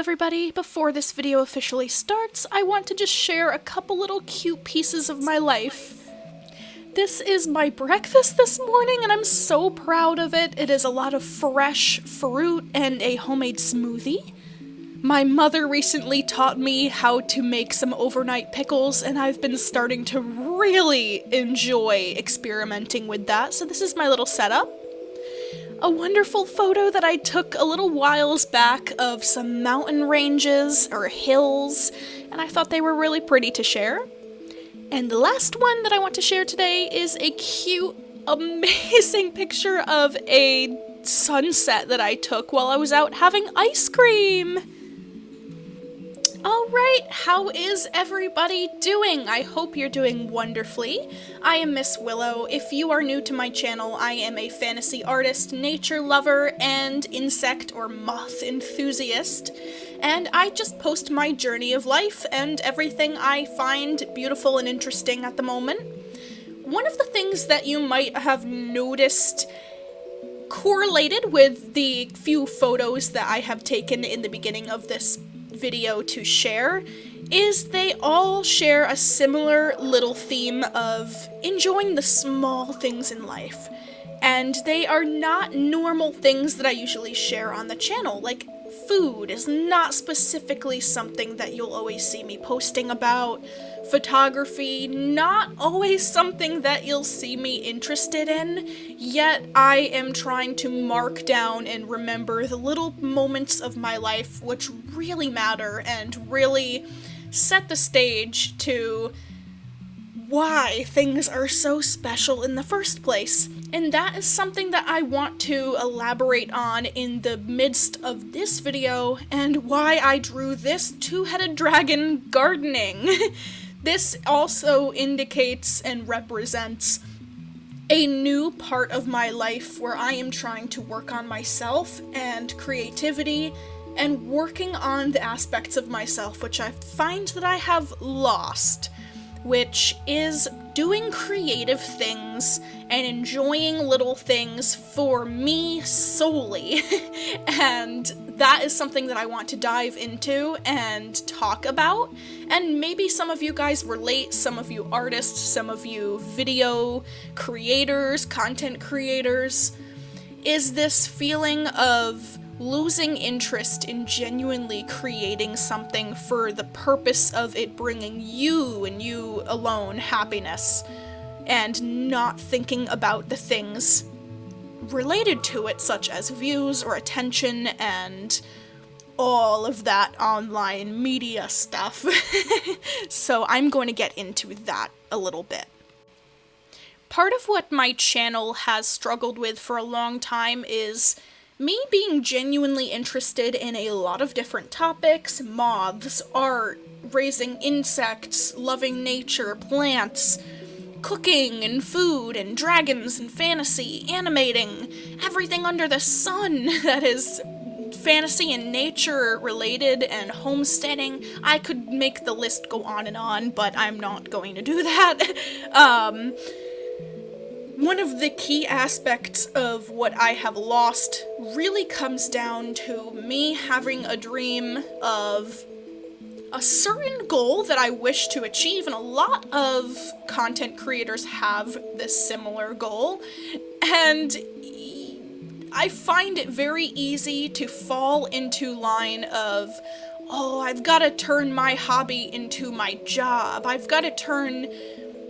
everybody, before this video officially starts, I want to just share a couple little cute pieces of my life. This is my breakfast this morning and I'm so proud of it. It is a lot of fresh fruit and a homemade smoothie. My mother recently taught me how to make some overnight pickles and I've been starting to really enjoy experimenting with that, so this is my little setup. A wonderful photo that I took a little whiles back of some mountain ranges or hills, and I thought they were really pretty to share. And the last one that I want to share today is a cute, amazing picture of a sunset that I took while I was out having ice cream. Alright, how is everybody doing? I hope you're doing wonderfully. I am Miss Willow. If you are new to my channel, I am a fantasy artist, nature lover, and insect or moth enthusiast. And I just post my journey of life and everything I find beautiful and interesting at the moment. One of the things that you might have noticed correlated with the few photos that I have taken in the beginning of this video to share is they all share a similar little theme of enjoying the small things in life. And they are not normal things that I usually share on the channel. Like, food is not specifically something that you'll always see me posting about. Photography, not always something that you'll see me interested in, yet I am trying to mark down and remember the little moments of my life which really matter and really set the stage to why things are so special in the first place. And that is something that I want to elaborate on in the midst of this video and why I drew this two-headed dragon gardening. This also indicates and represents a new part of my life where I am trying to work on myself and creativity and working on the aspects of myself which I find that I have lost, which is doing creative things and enjoying little things for me solely. And that is something that I want to dive into and talk about. And maybe some of you guys relate, some of you artists, some of you video creators, content creators. Is this feeling of losing interest in genuinely creating something for the purpose of it bringing you and you alone happiness, and not thinking about the things related to it, such as views or attention and all of that online media stuff. So I'm going to get into that a little bit. Part of what my channel has struggled with for a long time is me being genuinely interested in a lot of different topics: moths, art, raising insects, loving nature, plants, cooking and food and dragons and fantasy, animating, everything under the sun that is fantasy and nature related, and homesteading. I could make the list go on, but I'm not going to do that. One of the key aspects of what I have lost really comes down to me having a dream of a certain goal that I wish to achieve, and a lot of content creators have this similar goal, and I find it very easy to fall into line of, oh, I've got to turn my hobby into my job, I've got to turn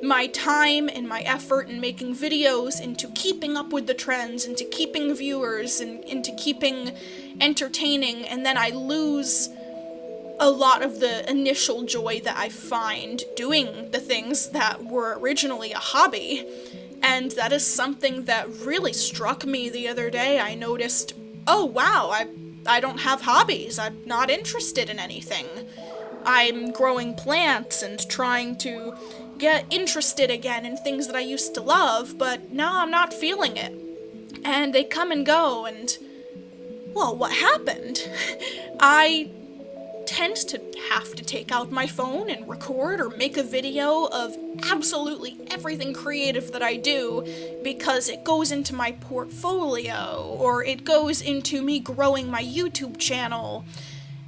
my time and my effort in making videos into keeping up with the trends, into keeping viewers, and into keeping entertaining, and then I lose a lot of the initial joy that I find doing the things that were originally a hobby. And that is something that really struck me the other day. I noticed, oh wow, I don't have hobbies, I'm not interested in anything. I'm growing plants and trying to get interested again in things that I used to love, but now I'm not feeling it. And they come and go, and, well, what happened? I tend to have to take out my phone and record or make a video of absolutely everything creative that I do because it goes into my portfolio or it goes into me growing my YouTube channel.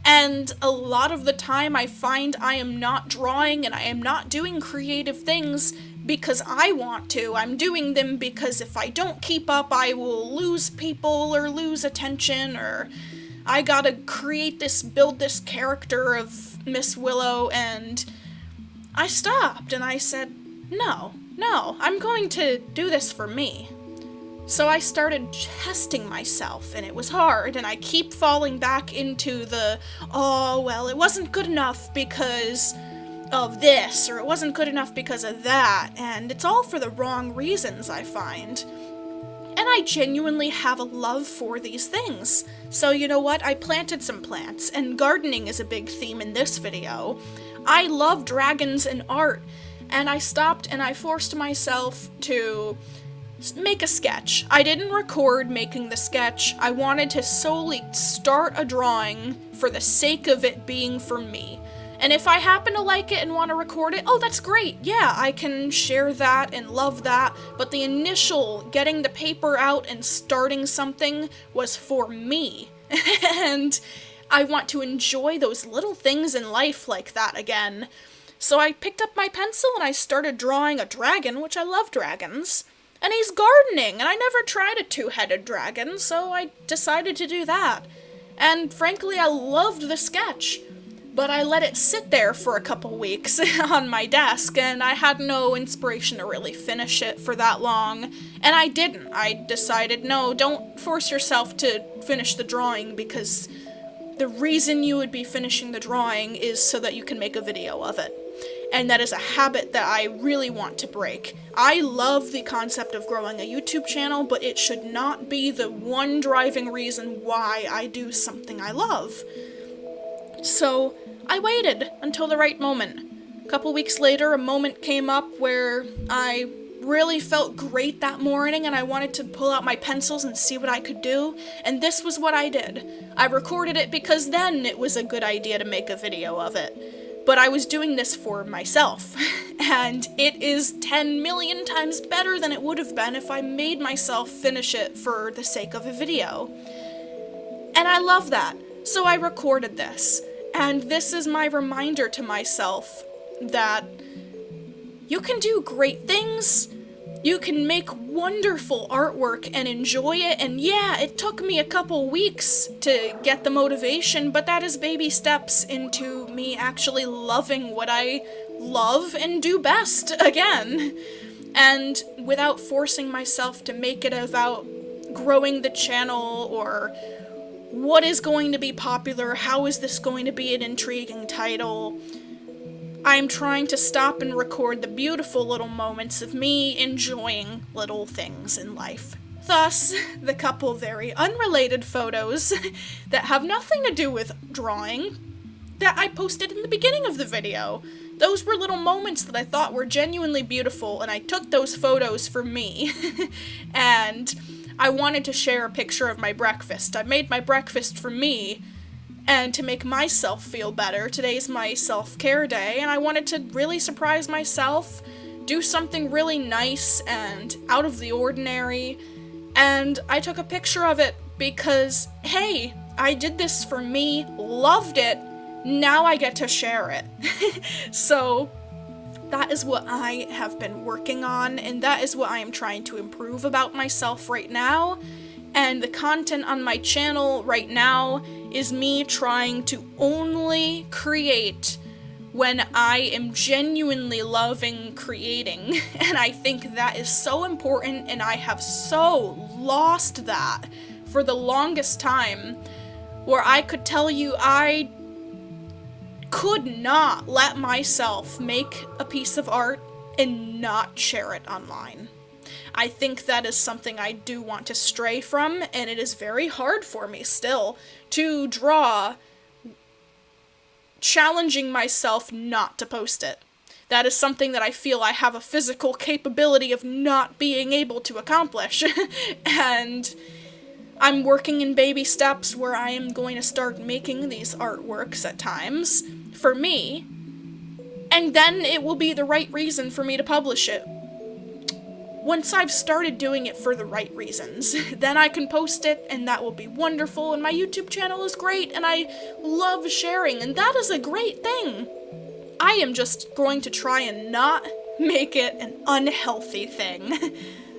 And a lot of the time I find I am not drawing and I am not doing creative things because I want to. I'm doing them because if I don't keep up, I will lose people or lose attention, or I gotta build this character of Miss Willow, and I stopped and I said, no, I'm going to do this for me. So I started testing myself, and it was hard, and I keep falling back into it wasn't good enough because of this, or it wasn't good enough because of that, and it's all for the wrong reasons, I find. And I genuinely have a love for these things. So you know what? I planted some plants, and gardening is a big theme in this video. I love dragons and art, and I stopped and I forced myself to make a sketch. I didn't record making the sketch. I wanted to solely start a drawing for the sake of it being for me. And if I happen to like it and want to record it, oh, that's great. Yeah, I can share that and love that. But the initial getting the paper out and starting something was for me. And I want to enjoy those little things in life like that again. So I picked up my pencil and I started drawing a dragon, which I love dragons. And he's gardening, and I never tried a two-headed dragon, so I decided to do that. And frankly, I loved the sketch, but I let it sit there for a couple weeks on my desk, and I had no inspiration to really finish it for that long, and I didn't. I decided, no, don't force yourself to finish the drawing, because the reason you would be finishing the drawing is so that you can make a video of it. And that is a habit that I really want to break. I love the concept of growing a YouTube channel, but it should not be the one driving reason why I do something I love. So I waited until the right moment. A couple weeks later, a moment came up where I really felt great that morning and I wanted to pull out my pencils and see what I could do, and this was what I did. I recorded it because then it was a good idea to make a video of it. But I was doing this for myself, and it is 10 million times better than it would have been if I made myself finish it for the sake of a video. And I love that, so I recorded this, and this is my reminder to myself that you can do great things, you can make wonderful artwork and enjoy it, and yeah, it took me a couple weeks to get the motivation, but that is baby steps into me actually loving what I love and do best again. And without forcing myself to make it about growing the channel or what is going to be popular, how is this going to be an intriguing title, I'm trying to stop and record the beautiful little moments of me enjoying little things in life. Thus, the couple very unrelated photos that have nothing to do with drawing that I posted in the beginning of the video. Those were little moments that I thought were genuinely beautiful, and I took those photos for me. And I wanted to share a picture of my breakfast. I made my breakfast for me, and to make myself feel better. Today's my self-care day, and I wanted to really surprise myself, do something really nice and out of the ordinary, and I took a picture of it because, hey, I did this for me, loved it, now I get to share it. So that is what I have been working on, and that is what I am trying to improve about myself right now. And the content on my channel right now is me trying to only create when I am genuinely loving creating. And I think that is so important, and I have so lost that for the longest time, where I could tell you I could not let myself make a piece of art and not share it online. I think that is something I do want to stray from, and it is very hard for me still to draw, challenging myself not to post it. That is something that I feel I have a physical capability of not being able to accomplish. And I'm working in baby steps where I am going to start making these artworks at times for me, and then it will be the right reason for me to publish it. once I've started doing it for the right reasons. Then I can post it, and that will be wonderful, and my YouTube channel is great, and I love sharing, and that is a great thing. I am just going to try and not make it an unhealthy thing.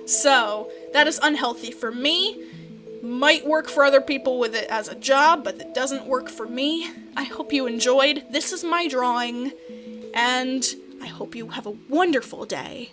So, that is unhealthy for me. Might work for other people with it as a job, but it doesn't work for me. I hope you enjoyed. This is my drawing, and I hope you have a wonderful day.